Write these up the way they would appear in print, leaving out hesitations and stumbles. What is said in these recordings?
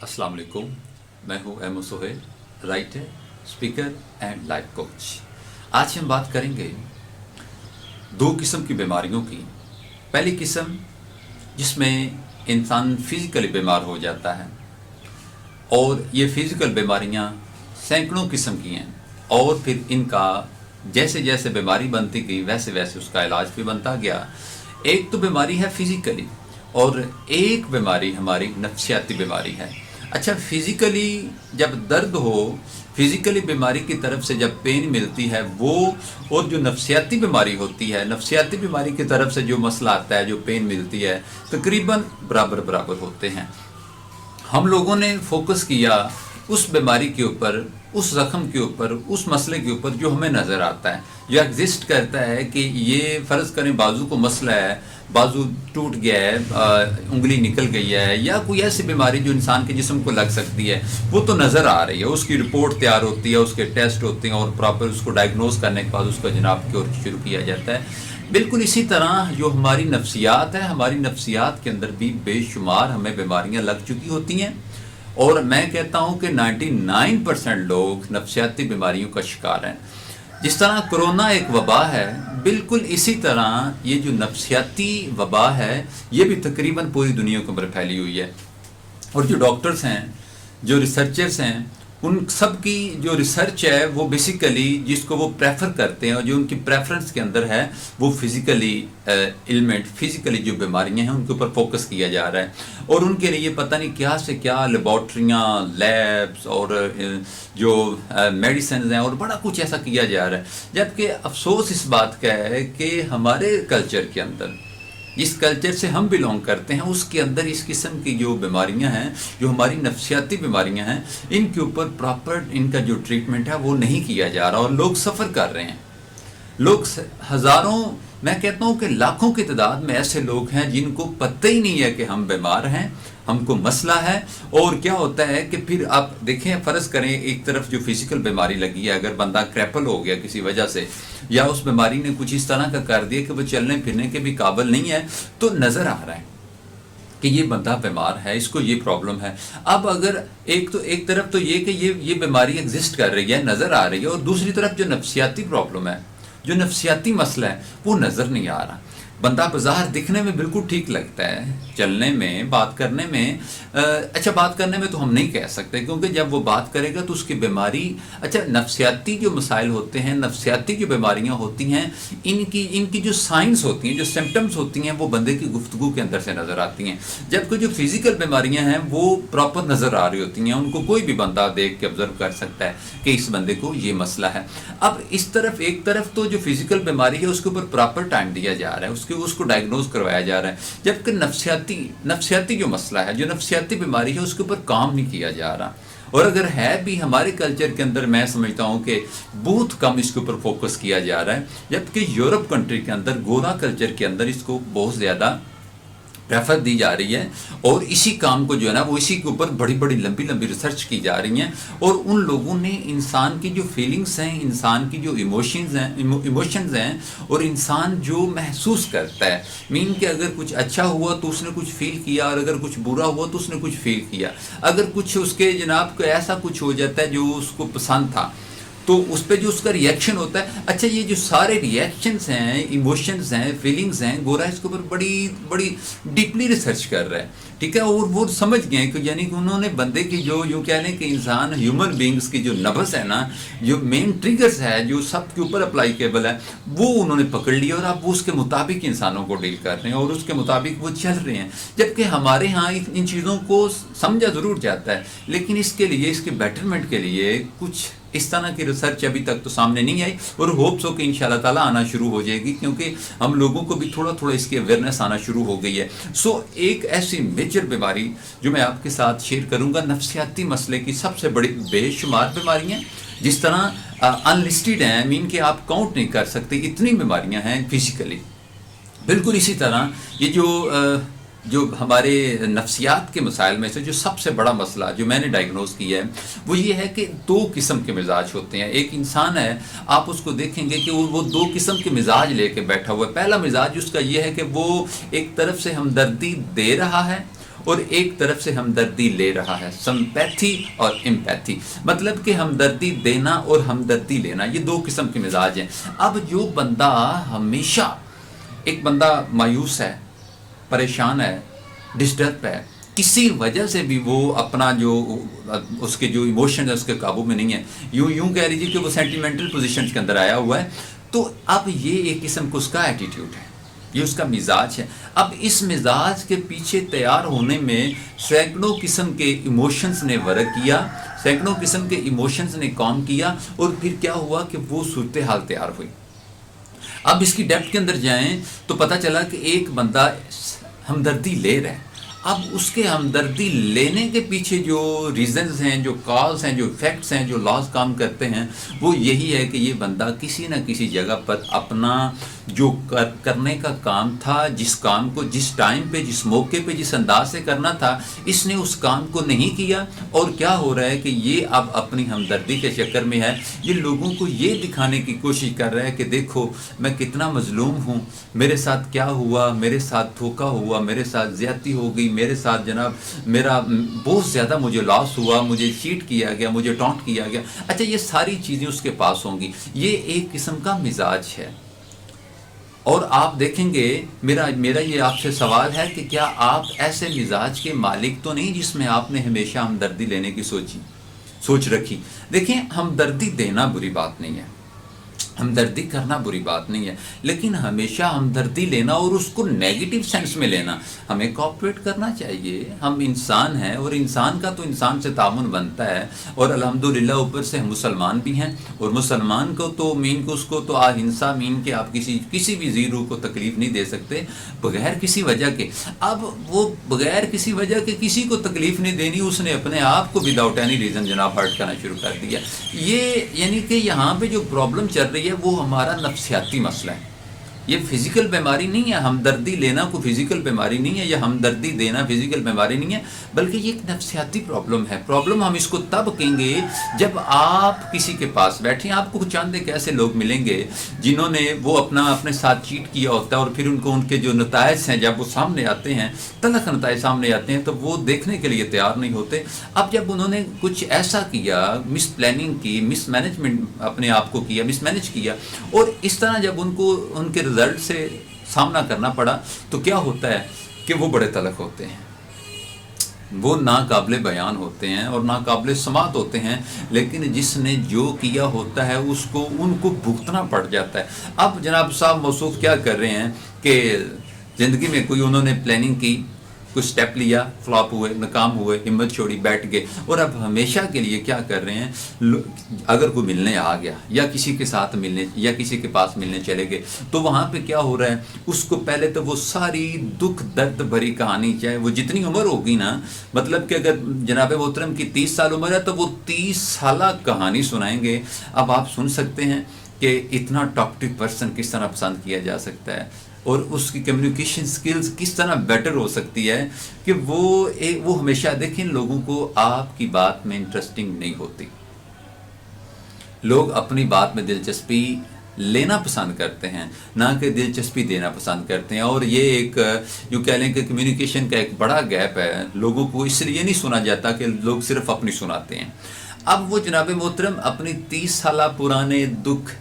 अस्सलाम वालेकुम। मैं हूँ Ahmad Sohail, writer, speaker and life coach. आज हम बात करेंगे दो किस्म की बीमारियों की। पहली किस्म जिसमें इंसान फिजिकली बीमार हो जाता है, और ये फिजिकल बीमारियाँ सैकड़ों किस्म की हैं, और फिर इनका जैसे जैसे बीमारी बनती गई वैसे वैसे उसका इलाज भी बनता गया। एक तो बीमारी है फिजिकली, और एक बीमारी हमारी नफ्सियाती बीमारी है। अच्छा, फिजिकली जब दर्द हो, फिजिकली बीमारी की तरफ से जब पेन मिलती है वो, और जो नफ्सियाती बीमारी होती है, नफ्सियाती बीमारी की तरफ से जो मसला आता है, जो पेन मिलती है, तकरीबन बराबर बराबर होते हैं। हम लोगों ने फोकस किया उस बीमारी के ऊपर, उस ज़ख्म के ऊपर, उस मसले के ऊपर जो हमें नज़र आता है, जो एग्जिस्ट करता है कि ये फ़र्ज़ करें बाजू को मसला है, बाजू टूट गया है, उंगली निकल गई है, या कोई ऐसी बीमारी जो इंसान के जिस्म को लग सकती है, वो तो नज़र आ रही है, उसकी रिपोर्ट तैयार होती है, उसके टेस्ट होते हैं, और प्रॉपर उसको डायग्नोज करने के बाद उसको जनाब की ओर शुरू किया जाता है। बिल्कुल इसी तरह जो हमारी नफ्सियात है, हमारी नफ्सियात के अंदर भी बेशुमार हमें बीमारियां लग चुकी होती हैं, और मैं कहता हूं कि 99% लोग नफ्सियाती बीमारियों का शिकार हैं। जिस तरह कोरोना एक वबा है, बिल्कुल इसी तरह ये जो नफ्सियाती वबा है ये भी तकरीबन पूरी दुनिया के ऊपर फैली हुई है। और जो डॉक्टर्स हैं, जो रिसर्चर्स हैं, उन सब की जो रिसर्च है वो बेसिकली जिसको वो प्रेफर करते हैं, और जो उनकी प्रेफरेंस के अंदर है वो फिजिकली एलिमेंट, फिजिकली जो बीमारियां हैं उनके ऊपर फोकस किया जा रहा है। और उनके लिए पता नहीं क्या से क्या लेबॉर्ट्रियाँ, लैब्स और जो मेडिसिन हैं, और बड़ा कुछ ऐसा किया जा रहा है। जबकि अफसोस इस बात का है कि हमारे कल्चर के अंदर, जिस कल्चर से हम बिलोंग करते हैं, उसके अंदर इस किस्म की जो बीमारियां हैं, जो हमारी नफ्सियाती बीमारियां हैं, इनके ऊपर प्रॉपर इनका जो ट्रीटमेंट है वो नहीं किया जा रहा, और लोग सफ़र कर रहे हैं। लोग हज़ारों, मैं कहता हूँ कि लाखों की तादाद में ऐसे लोग हैं जिनको पता ही नहीं है कि हम बीमार हैं, हमको मसला है। और क्या होता है कि फिर आप देखें, फ़र्ज़ करें एक तरफ जो फिजिकल बीमारी लगी है, अगर बंदा क्रैपल हो गया किसी वजह से, या उस बीमारी ने कुछ इस तरह का कर दिया कि वो चलने फिरने के भी काबिल नहीं है, तो नज़र आ रहा है कि ये बंदा बीमार है, इसको ये प्रॉब्लम है। अब अगर एक तरफ तो ये कि ये बीमारी एग्जिस्ट कर रही है, नज़र आ रही है, और दूसरी तरफ जो नफ्सियाती प्रॉब्लम है, जो नफ्सियाती मसला है, वो नज़र नहीं आ रहा। बंदा बाज़ार दिखने में बिल्कुल ठीक लगता है, चलने में, बात करने में, अच्छा बात करने में तो हम नहीं कह सकते, क्योंकि जब वो बात करेगा तो उसकी बीमारी, अच्छा नफ्सियाती जो मसाइल होते हैं, नफ्सियाती जो बीमारियां होती हैं, इनकी जो साइंस होती हैं, जो सिम्टम्स होती हैं, वो बंदे की गुफ्तगू के अंदर से नज़र आती हैं। जबकि जो फिजिकल बीमारियां हैं वो प्रॉपर नज़र आ रही होती हैं, उनको कोई भी बंदा देख के ऑब्जर्व कर सकता है कि इस बंदे को ये मसला है। अब इस तरफ, एक तरफ तो जो फिजिकल बीमारी है उसके ऊपर प्रॉपर टाइम दिया जा रहा है, उसको डायग्नोज करवाया जा रहा है, जबकि नफ्सियाती जो मसला है, जो नफ्सियाती बीमारी है, उसके ऊपर काम नहीं किया जा रहा। और अगर है भी हमारे कल्चर के अंदर, मैं समझता हूँ कि बहुत कम इसके ऊपर फोकस किया जा रहा है, जबकि यूरोप कंट्री के अंदर, गोरा कल्चर के अंदर इसको बहुत ज़्यादा प्रेफर दी जा रही है, और इसी काम को जो है ना वो इसी के ऊपर बड़ी बड़ी लंबी लंबी रिसर्च की जा रही हैं। और उन लोगों ने इंसान की जो फीलिंग्स हैं, इंसान की जो इमोशंस हैं, और इंसान जो महसूस करता है, मीन कि अगर कुछ अच्छा हुआ तो उसने कुछ फील किया, और अगर कुछ बुरा हुआ तो उसने कुछ फील किया, अगर कुछ उसके जनाब को ऐसा कुछ हो जाता है जो उसको पसंद था तो उस पर जो उसका रिएक्शन होता है। अच्छा, ये जो सारे रिएक्शंस हैं, इमोशंस हैं, फीलिंग्स हैं, गोरा इसके ऊपर बड़ी बड़ी डीपली रिसर्च कर रहा है, ठीक है। और वो समझ गए कि यानी कि उन्होंने बंदे की जो यूँ कह लें कि इंसान, ह्यूमन बींग्स की जो नब्ज़ है ना, जो मेन ट्रिगर्स है, जो सब के ऊपर अप्लाईकेबल है, वो उन्होंने पकड़ लिया, और अब वो उसके मुताबिक इंसानों को डील कर रहे हैं, और उसके मुताबिक वो चल रहे हैं। जबकि हमारे यहाँ इन चीज़ों को समझा ज़रूर जाता है, लेकिन इसके लिए, इसके बेटरमेंट के लिए कुछ इस तरह की रिसर्च अभी तक तो सामने नहीं आई, और होप्स हो कि इंशाल्लाह ताला आना शुरू हो जाएगी, क्योंकि हम लोगों को भी थोड़ा थोड़ा इसकी अवेयरनेस आना शुरू हो गई है। सो एक ऐसी मेजर बीमारी जो मैं आपके साथ शेयर करूंगा, नफ्सियाती मसले की सबसे बड़ी बेशुमार बीमारियां, जिस तरह अनलिस्टेड हैं, मीन कि आप काउंट नहीं कर सकते, इतनी बीमारियां हैं फिजिकली। बिल्कुल इसी तरह ये जो हमारे नफ्सियात के मसाइल में से जो सबसे बड़ा मसला जो मैंने डायग्नोज किया है वो ये है कि दो किस्म के मिजाज होते हैं। एक इंसान है, आप उसको देखेंगे कि वो दो किस्म के मिजाज लेके बैठा हुआ है। पहला मिजाज उसका ये है कि वो एक तरफ से हमदर्दी दे रहा है और एक तरफ से हमदर्दी ले रहा है। सिंपैथी और एम्पैथी, मतलब कि हमदर्दी देना और हमदर्दी लेना, ये दो किस्म के मिजाज हैं। अब जो बंदा हमेशा, एक बंदा मायूस है, परेशान है, डिस्टर्ब है, किसी वजह से भी वो अपना जो उसके जो इमोशन है उसके काबू में नहीं है, यूं कह लीजिए कि वो सेंटिमेंटल पोजीशन के अंदर आया हुआ है, तो अब ये एक किस्म का उसका एटीट्यूड है, ये उसका मिजाज है। अब इस मिजाज के पीछे तैयार होने में सैकड़ों किस्म के इमोशंस ने वर्क किया, सैकड़ों किस्म के इमोशंस ने काम किया, और फिर क्या हुआ कि वो सूरत हाल तैयार हुई। अब इसकी डेप्थ के अंदर जाएं तो पता चला कि एक बंदा हमदर्दी ले रहा है। अब उसके हमदर्दी लेने के पीछे जो रीज़न्स हैं, जो कॉज हैं, जो फैक्ट्स हैं, जो लॉज काम करते हैं, वो यही है कि ये बंदा किसी न किसी जगह पर अपना जो करने का काम था, जिस काम को जिस टाइम पे, जिस मौके पे, जिस अंदाज से करना था, इसने उस काम को नहीं किया। और क्या हो रहा है कि ये अब अपनी हमदर्दी के चक्कर में है, ये लोगों को ये दिखाने की कोशिश कर रहा है कि देखो मैं कितना मजलूम हूँ, मेरे साथ क्या हुआ, मेरे साथ धोखा हुआ, मेरे साथ ज़्यादती हो गई, मेरे साथ जनाब मेरा बहुत ज़्यादा मुझे लॉस हुआ, मुझे चीट किया गया, मुझे टॉन्ट किया गया। अच्छा, ये सारी चीज़ें उसके पास होंगी, ये एक किस्म का मिजाज है। और आप देखेंगे, मेरा ये आपसे सवाल है कि क्या आप ऐसे मिजाज के मालिक तो नहीं जिसमें आपने हमेशा हमदर्दी लेने की सोच रखी। देखिए, हमदर्दी देना बुरी बात नहीं है, हमदर्दी करना बुरी बात नहीं है, लेकिन हमेशा हमदर्दी लेना और उसको नेगेटिव सेंस में लेना, हमें कोऑपरेट करना चाहिए। हम इंसान हैं और इंसान का तो इंसान से तामुन बनता है, और अल्हम्दुलिल्लाह ऊपर से हम मुसलमान भी हैं, और मुसलमान को तो मीन को उसको तो अहिंसा मीन के आप किसी भी जीरो को तकलीफ़ नहीं दे सकते बगैर किसी वजह के। अब वो बगैर किसी वजह के किसी को तकलीफ़ नहीं देनी, उसने अपने आप को विदाउट एनी रीज़न जनाब हर्ट करना शुरू कर दिया। ये यानी कि यहाँ पे जो प्रॉब्लम चल रही है वो हमारा नफ्सियाती मसला है, ये फिजिकल बीमारी नहीं है। हमदर्दी लेना कोई फिजिकल बीमारी नहीं है, या हमदर्दी देना फिजिकल बीमारी नहीं है, बल्कि ये एक नफ्सियाती प्रॉब्लम है। प्रॉब्लम हम इसको तब कहेंगे जब आप किसी के पास बैठे, आपको चंद एक ऐसे लोग मिलेंगे जिन्होंने वो अपने साथ चीट किया होता है, और फिर उनके जो नतायज हैं जब वो सामने आते हैं, तलख नतायज सामने आते हैं, तो वो देखने के लिए तैयार नहीं होते। अब जब उन्होंने कुछ ऐसा किया, मिस प्लानिंग की, मिस मैनेजमेंट अपने आप को किया, मिस मैनेज किया, और इस तरह जब उनको उनके रिजल्ट से सामना करना पड़ा, तो क्या होता है कि वो बड़े तलख होते हैं, वो नाकाबिले बयान होते हैं और नाकाबिले समात होते हैं, लेकिन जिसने जो किया होता है उसको उनको भुगतना पड़ जाता है। अब जनाब साहब मौसूफ क्या कर रहे हैं कि ज़िंदगी में कोई उन्होंने प्लानिंग की, कुछ स्टेप लिया, फ्लॉप हुए, नाकाम हुए, हिम्मत छोड़ी, बैठ गए, और अब हमेशा के लिए क्या कर रहे हैं, अगर कोई मिलने आ गया या किसी के साथ मिलने या किसी के पास मिलने चले गए, तो वहाँ पे क्या हो रहा है, उसको पहले तो वो सारी दुख दर्द भरी कहानी, चाहे वो जितनी उम्र होगी ना, मतलब कि अगर जनाब मोहतरम की 30 साल उम्र है तो वो 30 साल कहानी सुनाएंगे। अब आप सुन सकते हैं कि इतना टॉकटिव पर्सन किस तरह पसंद किया जा सकता है, और उसकी कम्युनिकेशन स्किल्स किस तरह बेटर हो सकती है कि वो हमेशा देखें, लोगों को आपकी बात में इंटरेस्टिंग नहीं होती, लोग अपनी बात में दिलचस्पी लेना पसंद करते हैं, ना कि दिलचस्पी देना पसंद करते हैं। और ये एक जो कह लें कि कम्युनिकेशन का एक बड़ा गैप है, लोगों को इसलिए नहीं सुना जाता कि लोग सिर्फ अपनी सुनाते हैं। अब वो जनाब मोहतरम अपनी 30 साल पुराने दुख,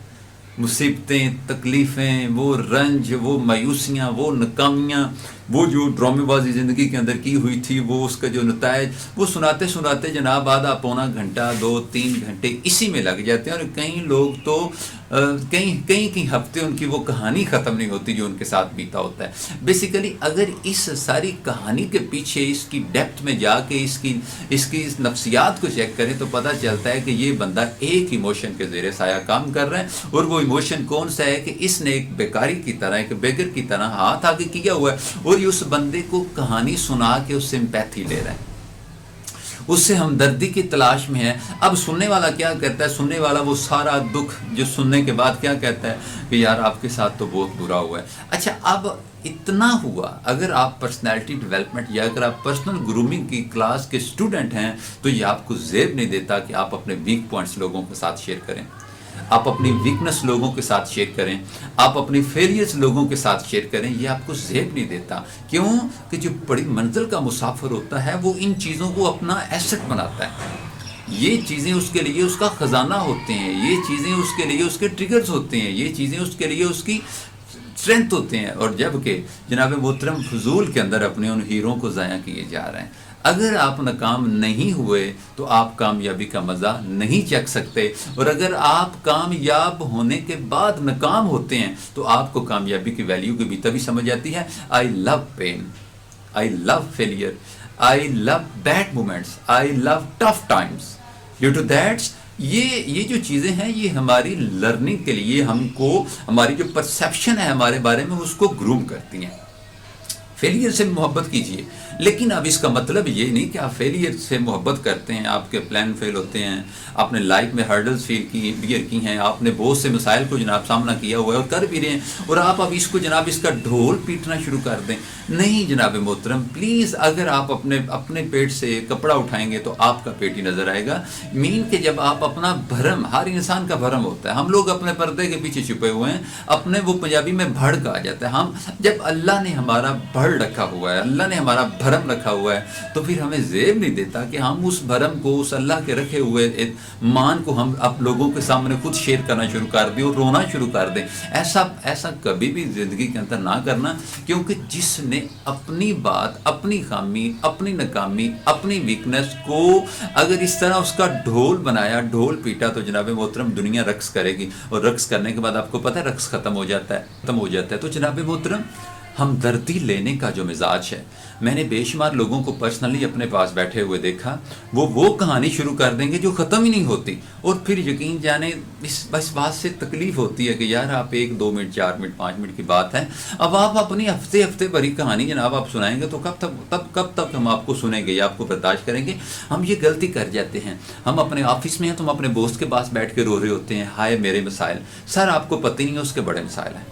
मुसीबतें, तकलीफ़ें, वो रंज, वो मायूसियाँ, वो नाकामियाँ, वो जो ड्रामेबाजी ज़िंदगी के अंदर की हुई थी, वो उसका जो नतायज, वो सुनाते सुनाते जनाब आधा पौना घंटा, 2-3 घंटे इसी में लग जाते हैं। और कई लोग तो कई हफ्ते उनकी वो कहानी ख़त्म नहीं होती जो उनके साथ बीता होता है। बेसिकली अगर इस सारी कहानी के पीछे इसकी डेप्थ में जाके इसकी नफ्सियात को चेक करें तो पता चलता है कि ये बंदा एक इमोशन के ज़ेरे साया काम कर रहा है, और वो इमोशन कौन सा है कि इसने एक बेकारी की तरह, एक बेगर की तरह हाथ आगे किया हुआ है, और ये उस बंदे को कहानी सुना के उससे सिंपैथी ले रहा है, उससे हमदर्दी की तलाश में है। अब सुनने वाला क्या कहता है, सुनने वाला वो सारा दुख जो सुनने के बाद क्या कहता है कि यार आपके साथ तो बहुत बुरा हुआ है। अच्छा, अब इतना हुआ, अगर आप पर्सनैलिटी डेवलपमेंट या अगर आप पर्सनल ग्रूमिंग की क्लास के स्टूडेंट हैं तो ये आपको ज़ेब नहीं देता कि आप अपने वीक पॉइंट्स लोगों के साथ शेयर करें। آپ اپنی ویکنس لوگوں کے ساتھ شیئر کریں، آپ اپنی فیلیئرز لوگوں کے ساتھ شیئر کریں، یہ آپ کو زیب نہیں دیتا. کیوں کہ جو بڑی منزل کا مسافر ہوتا ہے وہ ان چیزوں کو اپنا ایسٹ بناتا ہے. یہ چیزیں اس کے لیے اس کا خزانہ ہوتے ہیں، یہ چیزیں اس کے لیے اس کے ٹریگرز ہوتے ہیں، یہ چیزیں اس کے لیے اس کی اسٹرینتھ ہوتے ہیں. اور جب کہ جناب محترم فضول کے اندر اپنے ان ہیروں کو ضائع کیے جا رہے ہیں. اگر آپ ناکام نہیں ہوئے تو آپ کامیابی کا مزہ نہیں چکھ سکتے، اور اگر آپ کامیاب ہونے کے بعد ناکام ہوتے ہیں تو آپ کو کامیابی کی ویلیو کی بھی تبھی سمجھ آتی ہے. I love pain, I love failure, I love bad moments, I love tough times. Due to that's یہ جو چیزیں ہیں یہ ہماری لرننگ کے لیے ہم کو ہماری جو پرسیپشن ہے ہمارے بارے میں اس کو گروم کرتی ہیں. فیلئر سے محبت کیجئے، لیکن اب اس کا مطلب یہ نہیں کہ آپ فیلئر سے محبت کرتے ہیں، آپ کے پلان فیل ہوتے ہیں، آپ نے لائف میں ہرڈلز بیئر کی ہیں، آپ نے بہت سے مسائل کو جناب سامنا کیا ہوا ہے اور کر بھی رہے ہیں، اور آپ اب اس کو جناب اس کا ڈھول پیٹنا شروع کر دیں. نہیں جناب محترم، پلیز اگر آپ اپنے پیٹ سے کپڑا اٹھائیں گے تو آپ کا پیٹ ہی نظر آئے گا. مین کہ جب آپ اپنا بھرم، ہر انسان کا بھرم ہوتا ہے، ہم لوگ اپنے پردے کے پیچھے چھپے ہوئے ہیں، اپنے وہ پنجابی میں بھڑ کہا جاتا ہے. ہم جب اللہ نے ہمارا بھڑ رکھا ہوا ہے، اللہ نے ہمارا بھرم رکھا ہوا ہے، تو پھر ہمیں زیب نہیں دیتا کہ ہم اس بھرم کو، اس اللہ کے رکھے ہوئے مان کو ہم آپ لوگوں کے سامنے خود شیئر کرنا شروع کر دیں اور رونا شروع کر دیں. ایسا کبھی بھی زندگی کے اندر نہ کرنا، کیونکہ جس نے اپنی بات، اپنی خامی، اپنی ناکامی، اپنی ویکنس کو اگر اس طرح اس کا ڈھول بنایا، ڈھول پیٹا، تو جناب محترم دنیا رقص کرے گی، اور رقص کرنے کے بعد آپ کو پتہ ہے رقص ختم ہو جاتا ہے. تو جناب محترم ہمدردی لینے کا جو مزاج ہے، میں نے بے شمار لوگوں کو پرسنلی اپنے پاس بیٹھے ہوئے دیکھا، وہ کہانی شروع کر دیں گے جو ختم ہی نہیں ہوتی، اور پھر یقین جانے اس بات سے تکلیف ہوتی ہے کہ یار آپ 1 2 منٹ 4 منٹ 5 منٹ کی بات ہے، اب آپ اپنی ہفتے بھری کہانی جناب آپ سنائیں گے تو کب تک ہم آپ کو سنیں گے یا آپ کو برداشت کریں گے. ہم یہ غلطی کر جاتے ہیں، ہم اپنے آفس میں ہیں تو ہم اپنے دوست کے پاس بیٹھ کے رو رہے ہوتے ہیں، ہائے میرے مسائل. سر آپ کو پتہ ہی نہیں ہے اس کے بڑے مسائل ہیں،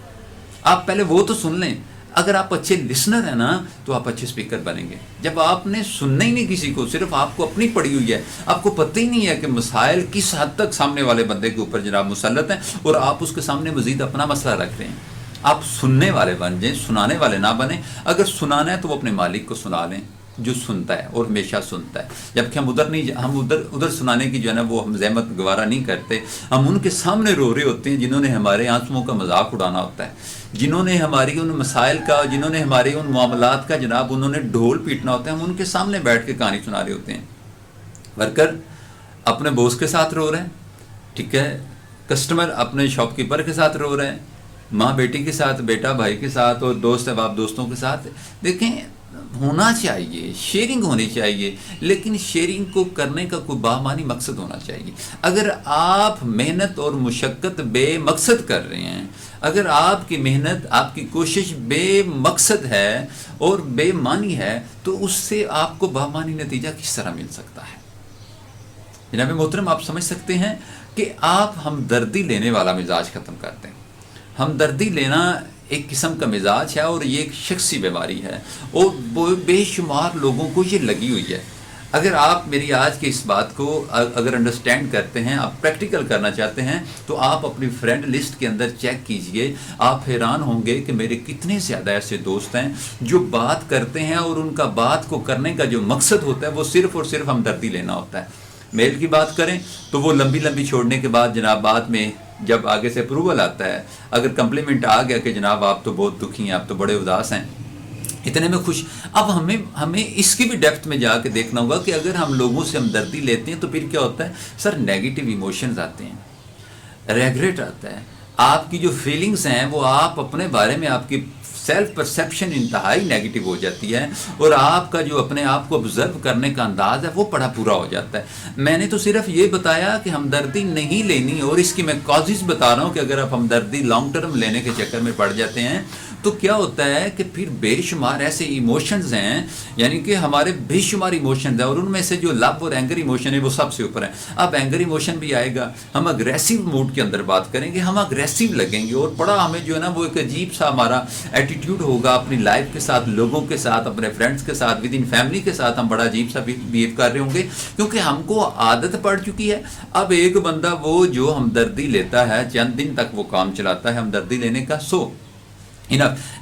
آپ پہلے وہ تو سن لیں. اگر آپ اچھے لسنر ہیں نا تو آپ اچھے سپیکر بنیں گے. جب آپ نے سننا ہی نہیں کسی کو، صرف آپ کو اپنی پڑی ہوئی ہے، آپ کو پتہ ہی نہیں ہے کہ مسائل کس حد تک سامنے والے بندے کے اوپر جناب مسلط ہیں، اور آپ اس کے سامنے مزید اپنا مسئلہ رکھ رہے ہیں. آپ سننے والے بن جائیں، سنانے والے نہ بنیں. اگر سنانا ہے تو وہ اپنے مالک کو سنا لیں جو سنتا ہے اور ہمیشہ سنتا ہے، جبکہ ہم ادھر سنانے کی جو ہے نا وہ ہم زحمت گوارا نہیں کرتے. ہم ان کے سامنے رو رہے ہوتے ہیں جنہوں نے ہمارے آنسوؤں کا مذاق اڑانا ہوتا ہے، جنہوں نے ہماری ان مسائل کا، جنہوں نے ہمارے ان معاملات کا جناب انہوں نے ڈھول پیٹنا ہوتا ہے. ہم ان کے سامنے بیٹھ کے کہانی سنا رہے ہوتے ہیں. ورکر اپنے باس کے ساتھ رو رہے ہیں، ٹھیک ہے، کسٹمر اپنے شاپ کیپر کے ساتھ رو رہے ہیں، ماں بیٹی کے ساتھ، بیٹا بھائی کے ساتھ، اور دوست احباب دوستوں کے ساتھ. دیکھیں ہونا چاہیے، شیئرنگ ہونی چاہیے، لیکن شیئرنگ کو کرنے کا کوئی بامانی مقصد ہونا چاہیے. اگر آپ محنت اور مشقت بے مقصد کر رہے ہیں، اگر آپ کی محنت، آپ کی کوشش بے مقصد ہے اور بے معنی ہے، تو اس سے آپ کو بامانی نتیجہ کس طرح مل سکتا ہے؟ جناب محترم آپ سمجھ سکتے ہیں کہ آپ ہمدردی لینے والا مزاج ختم کر دیں. ہمدردی لینا ایک قسم کا مزاج ہے اور یہ ایک شخصی بیماری ہے، اور بے شمار لوگوں کو یہ لگی ہوئی ہے. اگر آپ میری آج کی اس بات کو اگر انڈرسٹینڈ کرتے ہیں، آپ پریکٹیکل کرنا چاہتے ہیں، تو آپ اپنی فرینڈ لسٹ کے اندر چیک کیجئے. آپ حیران ہوں گے کہ میرے کتنے زیادہ ایسے دوست ہیں جو بات کرتے ہیں اور ان کا بات کو کرنے کا جو مقصد ہوتا ہے وہ صرف اور صرف ہمدردی لینا ہوتا ہے. میل کی بات کریں تو وہ لمبی چھوڑنے کے بعد جناب بعد میں جب آگے سے اپروول آتا ہے، اگر کمپلیمنٹ آ گیا کہ جناب آپ تو بہت دکھی ہیں، آپ تو بڑے اداس ہیں، اتنے میں خوش. اب ہمیں اس کی بھی ڈیپتھ میں جا کے دیکھنا ہوگا کہ اگر ہم لوگوں سے ہمدردی لیتے ہیں تو پھر کیا ہوتا ہے. سر نیگیٹو ایموشنز آتے ہیں، ریگریٹ آتا ہے، آپ کی جو فیلنگز ہیں وہ آپ اپنے بارے میں، آپ کی سیلف پرسیپشن انتہائی نیگیٹو ہو جاتی ہے، اور آپ کا جو اپنے آپ کو آبزرو کرنے کا انداز ہے وہ بڑا پورا ہو جاتا ہے. میں نے تو صرف یہ بتایا کہ ہمدردی نہیں لینی، اور اس کی میں کازز بتا رہا ہوں کہ اگر آپ ہمدردی لانگ ٹرم لینے کے چکر میں پڑ جاتے ہیں تو کیا ہوتا ہے کہ پھر بے شمار ایسے ایموشنز ہیں، یعنی کہ ہمارے بے شمار ایموشنز ہیں، اور ان میں سے جو لو اور اینگر ایموشن ہے وہ سب سے اوپر ہے۔ اب اینگر ایموشن بھی آئے گا، ہم اگریسو موڈ کے اندر بات کریں گے، ہم اگریسو لگیں گے، اور بڑا ہمیں جو ہے نا وہ ایک عجیب سا ہمارا ایٹیٹیوڈ ہوگا اپنی لائف کے ساتھ، لوگوں کے ساتھ، اپنے فرینڈس کے ساتھ، ود ان فیملی کے ساتھ ہم بڑا عجیب سا بہیو کر رہے ہوں گے، کیونکہ ہم کو عادت پڑ چکی ہے۔ اب ایک بندہ وہ جو ہمدردی لیتا ہے، چند دن تک وہ کام چلاتا ہے ہمدردی لینے کا،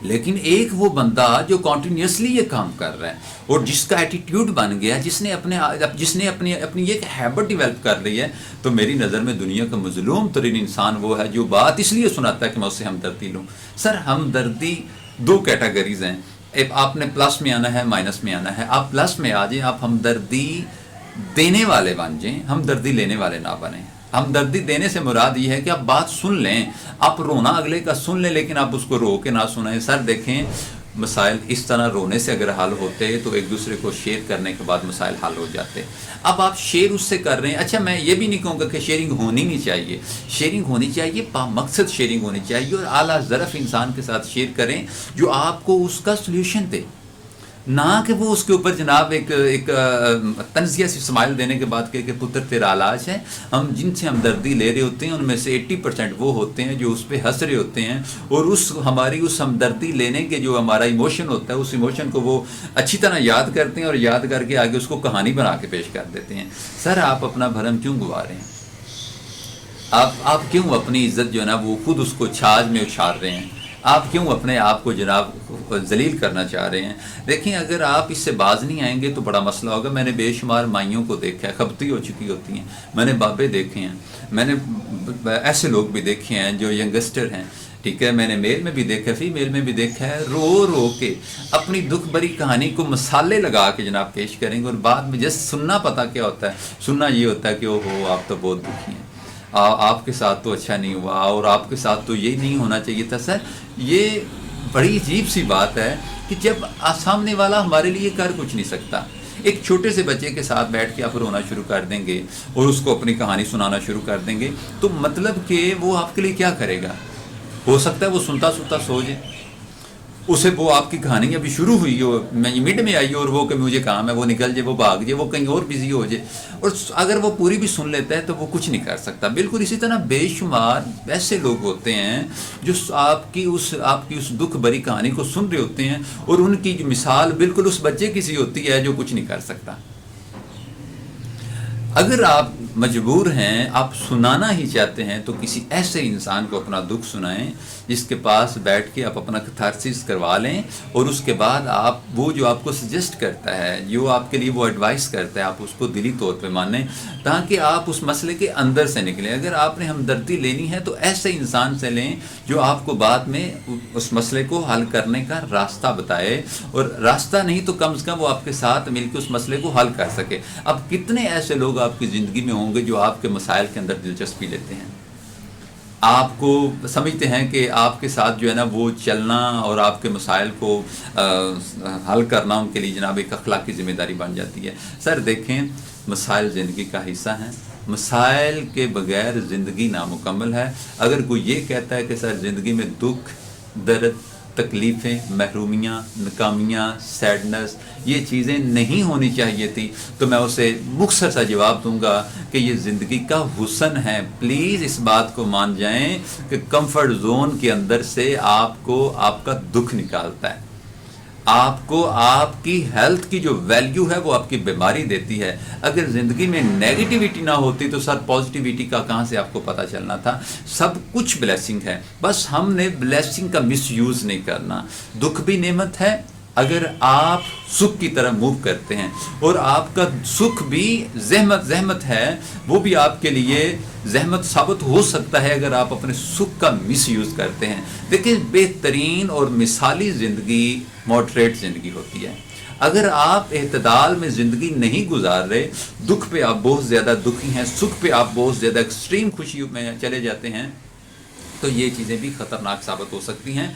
لیکن ایک وہ بندہ جو کنٹینیوسلی یہ کام کر رہا ہے اور جس کا ایٹیٹیوڈ بن گیا، جس نے اپنی ایک ہیبٹ ڈیولپ کر لی ہے، تو میری نظر میں دنیا کا مظلوم ترین انسان وہ ہے جو بات اس لیے سناتا ہے کہ میں اس سے ہمدردی لوں۔ سر، ہمدردی دو کیٹیگریز ہیں، آپ نے پلس میں آنا ہے، مائنس میں آنا ہے۔ آپ پلس میں آ جائیں، آپ ہمدردی دینے والے بن جائیں، ہمدردی لینے والے نہ بنیں۔ ہمدردی دینے سے مراد یہ ہے کہ آپ بات سن لیں، آپ رونا اگلے کا سن لیں، لیکن آپ اس کو رو کے نہ سنیں۔ سر دیکھیں، مسائل اس طرح رونے سے اگر حل ہوتے تو ایک دوسرے کو شیئر کرنے کے بعد مسائل حل ہو جاتے۔ اب آپ شیئر اس سے کر رہے ہیں، اچھا میں یہ بھی نہیں کہوں گا کہ شیئرنگ ہونی نہیں چاہیے، شیئرنگ ہونی چاہیے، مقصد شیئرنگ ہونی چاہیے، اور اعلیٰ ظرف انسان کے ساتھ شیئر کریں جو آپ کو اس کا سلیوشن دے، نہ کہ وہ اس کے اوپر جناب ایک تنزیہ سی اسمائل دینے کے بعد کہ پتر تیرا علاج ہے۔ ہم جن سے ہمدردی لے رہے ہوتے ہیں ان میں سے 80% وہ ہوتے ہیں جو اس پہ ہنس رہے ہوتے ہیں، اور ہماری اس ہمدردی لینے کے جو ہمارا ایموشن ہوتا ہے، اس ایموشن کو وہ اچھی طرح یاد کرتے ہیں، اور یاد کر کے آگے اس کو کہانی بنا کے پیش کر دیتے ہیں۔ سر، آپ اپنا بھرم کیوں گوا رہے ہیں؟ آپ کیوں اپنی عزت جو ہے نا وہ خود اس کو چھاج میں اچھال رہے ہیں؟ آپ کیوں اپنے آپ کو جناب ذلیل کرنا چاہ رہے ہیں؟ دیکھیں، اگر آپ اس سے باز نہیں آئیں گے تو بڑا مسئلہ ہوگا۔ میں نے بے شمار مائیوں کو دیکھا ہے، خبتی ہو چکی ہوتی ہیں، میں نے بابے دیکھے ہیں، میں نے ایسے لوگ بھی دیکھے ہیں جو ینگسٹر ہیں، ٹھیک ہے، میں نے میل میں بھی دیکھا، فیمیل میں بھی دیکھا ہے، رو رو کے اپنی دکھ بھری کہانی کو مسالے لگا کے جناب پیش کریں گے، اور بعد میں جس سننا پتہ کیا ہوتا ہے، سننا یہ ہوتا ہے کہ اوہو آپ تو بہت دکھی ہیں، آپ کے ساتھ تو اچھا نہیں ہوا، اور آپ کے ساتھ تو یہ نہیں ہونا چاہیے تھا۔ سر، یہ بڑی عجیب سی بات ہے کہ جب سامنے والا ہمارے لیے کر کچھ نہیں سکتا، ایک چھوٹے سے بچے کے ساتھ بیٹھ کے آپ رونا شروع کر دیں گے اور اس کو اپنی کہانی سنانا شروع کر دیں گے، تو مطلب کہ وہ آپ کے لیے کیا کرے گا؟ ہو سکتا ہے وہ سنتا سو جائے، اسے وہ آپ کی کہانی ابھی شروع ہوئی ہو، مڈ میں آئی ہو، اور وہ کہ مجھے کام ہے، وہ نکل جائے، وہ بھاگ جائے، وہ کہیں اور بزی ہو جائے، اور اگر وہ پوری بھی سن لیتا ہے تو وہ کچھ نہیں کر سکتا۔ بالکل اسی طرح بے شمار ایسے لوگ ہوتے ہیں جو آپ کی اس دکھ بھری کہانی کو سن رہے ہوتے ہیں، اور ان کی جو مثال بالکل اس بچے کی سی ہوتی ہے جو کچھ نہیں کر سکتا۔ اگر آپ مجبور ہیں، آپ سنانا ہی چاہتے ہیں، تو کسی ایسے انسان کو اپنا دکھ سنائیں جس کے پاس بیٹھ کے آپ اپنا کتھارسس کروا لیں، اور اس کے بعد آپ وہ جو آپ کو سجیسٹ کرتا ہے، جو آپ کے لیے وہ ایڈوائس کرتا ہے، آپ اس کو دلی طور پہ مانیں، تاکہ آپ اس مسئلے کے اندر سے نکلیں۔ اگر آپ نے ہمدردی لینی ہے تو ایسے انسان سے لیں جو آپ کو بعد میں اس مسئلے کو حل کرنے کا راستہ بتائے، اور راستہ نہیں تو کم از کم وہ آپ کے ساتھ مل کے اس مسئلے کو حل کر سکے۔ اب کتنے ایسے لوگ آپ کی زندگی میں ہوں گے جو آپ کے مسائل کے اندر دلچسپی لیتے ہیں، آپ کو سمجھتے ہیں کہ آپ کے ساتھ جو ہے نا وہ چلنا اور آپ کے مسائل کو حل کرنا ان کے لیے جناب ایک اخلاقی ذمہ داری بن جاتی ہے۔ سر دیکھیں، مسائل زندگی کا حصہ ہیں، مسائل کے بغیر زندگی نامکمل ہے۔ اگر کوئی یہ کہتا ہے کہ سر زندگی میں دکھ، درد، تکلیفیں، محرومیاں، ناکامیاں، سیڈنس، یہ چیزیں نہیں ہونی چاہیے تھی، تو میں اسے مختصر سا جواب دوں گا کہ یہ زندگی کا حسن ہے۔ پلیز اس بات کو مان جائیں کہ کمفرٹ زون کے اندر سے آپ کو آپ کا دکھ نکالتا ہے، آپ کو آپ کی ہیلتھ کی جو ویلیو ہے وہ آپ کی بیماری دیتی ہے۔ اگر زندگی میں نیگیٹیوٹی نہ ہوتی تو سر پازیٹیوٹی کا کہاں سے آپ کو پتہ چلنا تھا؟ سب کچھ بلیسنگ ہے، بس ہم نے بلیسنگ کا مس یوز نہیں کرنا۔ دکھ بھی نعمت ہے اگر آپ سکھ کی طرح موو کرتے ہیں، اور آپ کا سکھ بھی زحمت ہے، وہ بھی آپ کے لیے زحمت ثابت ہو سکتا ہے اگر آپ اپنے سکھ کا مس یوز کرتے ہیں۔ دیکھیں، بہترین اور مثالی زندگی ماڈریٹ زندگی ہوتی ہے۔ اگر آپ اعتدال میں زندگی نہیں گزار رہے، دکھ پہ آپ بہت زیادہ دکھی ہیں، سکھ پہ آپ بہت زیادہ ایکسٹریم خوشی میں چلے جاتے ہیں، تو یہ چیزیں بھی خطرناک ثابت ہو سکتی ہیں۔